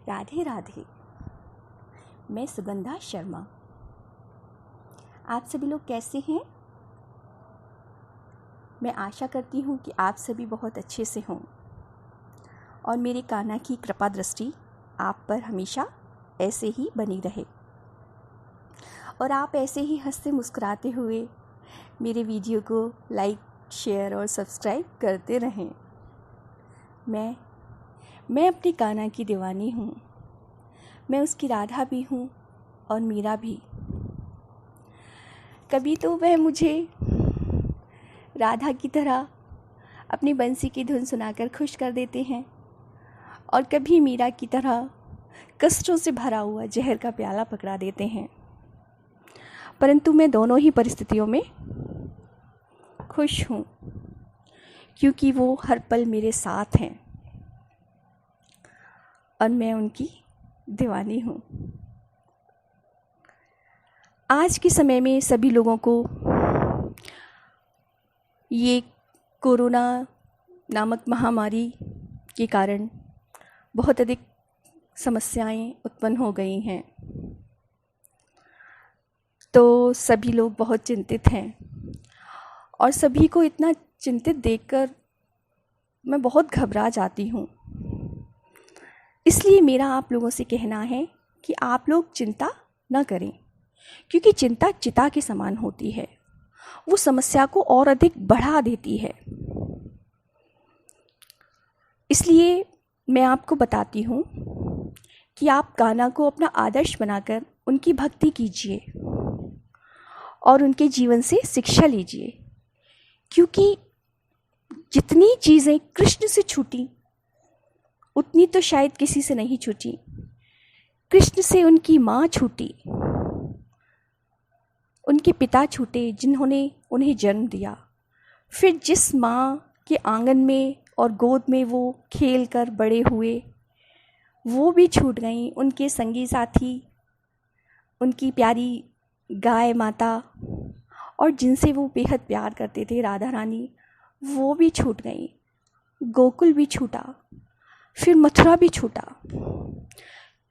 राधे राधे। मैं सुगंधा शर्मा। आप सभी लोग कैसे हैं? मैं आशा करती हूँ कि आप सभी बहुत अच्छे से हों और मेरे कान्हा की कृपा दृष्टि आप पर हमेशा ऐसे ही बनी रहे और आप ऐसे ही हंसते मुस्कुराते हुए मेरे वीडियो को लाइक, शेयर और सब्सक्राइब करते रहें। मैं अपनी कान्हा की दीवानी हूँ। मैं उसकी राधा भी हूँ और मीरा भी। कभी तो वह मुझे राधा की तरह अपनी बंसी की धुन सुनाकर खुश कर देते हैं और कभी मीरा की तरह कष्टों से भरा हुआ जहर का प्याला पकड़ा देते हैं। परंतु मैं दोनों ही परिस्थितियों में खुश हूँ क्योंकि वो हर पल मेरे साथ हैं और मैं उनकी दीवानी हूँ। आज के समय में सभी लोगों को ये कोरोना नामक महामारी के कारण बहुत अधिक समस्याएं उत्पन्न हो गई हैं, तो सभी लोग बहुत चिंतित हैं और सभी को इतना चिंतित देखकर मैं बहुत घबरा जाती हूँ। इसलिए मेरा आप लोगों से कहना है कि आप लोग चिंता न करें, क्योंकि चिंता चिता के समान होती है। वो समस्या को और अधिक बढ़ा देती है। इसलिए मैं आपको बताती हूँ कि आप कान्हा को अपना आदर्श बनाकर उनकी भक्ति कीजिए और उनके जीवन से शिक्षा लीजिए, क्योंकि जितनी चीज़ें कृष्ण से छूटी उतनी तो शायद किसी से नहीं छूटी। कृष्ण से उनकी माँ छूटी, उनके पिता छूटे जिन्होंने उन्हें जन्म दिया। फिर जिस माँ के आंगन में और गोद में वो खेल कर बड़े हुए वो भी छूट गईं। उनके संगी साथी, उनकी प्यारी गाय माता और जिनसे वो बेहद प्यार करते थे राधा रानी, वो भी छूट गईं। गोकुल भी छूटा, फिर मथुरा भी छूटा।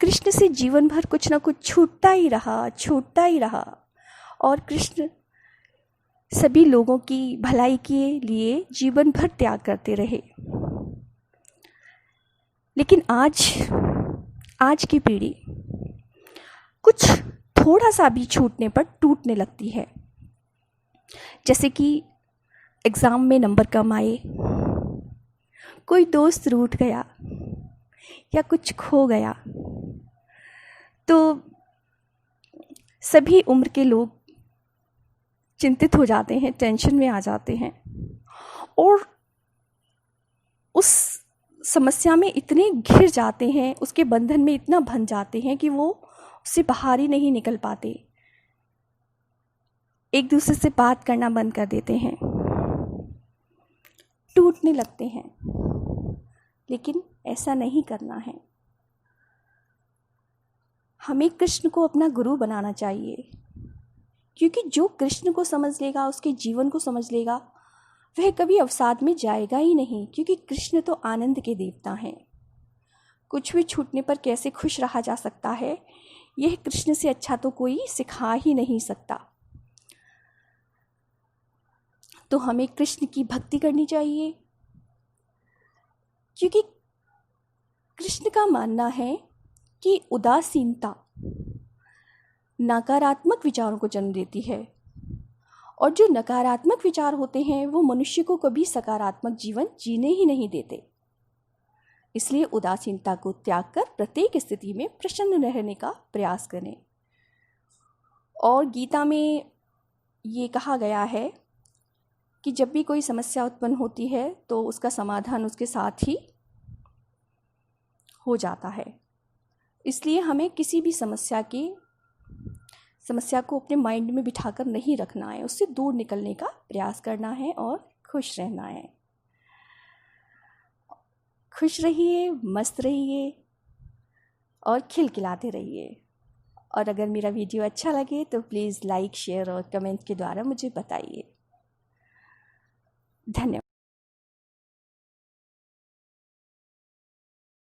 कृष्ण से जीवन भर कुछ ना कुछ छूटता ही रहा और कृष्ण सभी लोगों की भलाई के लिए जीवन भर त्याग करते रहे। लेकिन आज की पीढ़ी कुछ थोड़ा सा भी छूटने पर टूटने लगती है। जैसे कि एग्ज़ाम में नंबर कम आए, कोई दोस्त रूठ गया या कुछ खो गया, तो सभी उम्र के लोग चिंतित हो जाते हैं, टेंशन में आ जाते हैं और उस समस्या में इतने घिर जाते हैं, उसके बंधन में इतना बंध जाते हैं कि वो उससे बाहर ही नहीं निकल पाते। एक दूसरे से बात करना बंद कर देते हैं, टूटने लगते हैं। लेकिन ऐसा नहीं करना है। हमें कृष्ण को अपना गुरु बनाना चाहिए, क्योंकि जो कृष्ण को समझ लेगा, उसके जीवन को समझ लेगा, वह कभी अवसाद में जाएगा ही नहीं, क्योंकि कृष्ण तो आनंद के देवता हैं। कुछ भी छूटने पर कैसे खुश रहा जा सकता है, यह कृष्ण से अच्छा तो कोई सिखा ही नहीं सकता। तो हमें कृष्ण की भक्ति करनी चाहिए, क्योंकि कृष्ण का मानना है कि उदासीनता नकारात्मक विचारों को जन्म देती है और जो नकारात्मक विचार होते हैं वो मनुष्य को कभी सकारात्मक जीवन जीने ही नहीं देते। इसलिए उदासीनता को त्याग कर प्रत्येक स्थिति में प्रसन्न रहने का प्रयास करें। और गीता में ये कहा गया है कि जब भी कोई समस्या उत्पन्न होती है तो उसका समाधान उसके साथ ही हो जाता है। इसलिए हमें किसी भी समस्या को अपने माइंड में बिठाकर नहीं रखना है, उससे दूर निकलने का प्रयास करना है और खुश रहना है। खुश रहिए, मस्त रहिए और खिलखिलाते रहिए। और अगर मेरा वीडियो अच्छा लगे तो प्लीज़ लाइक, शेयर और कमेंट के द्वारा मुझे बताइए। धन्यवाद।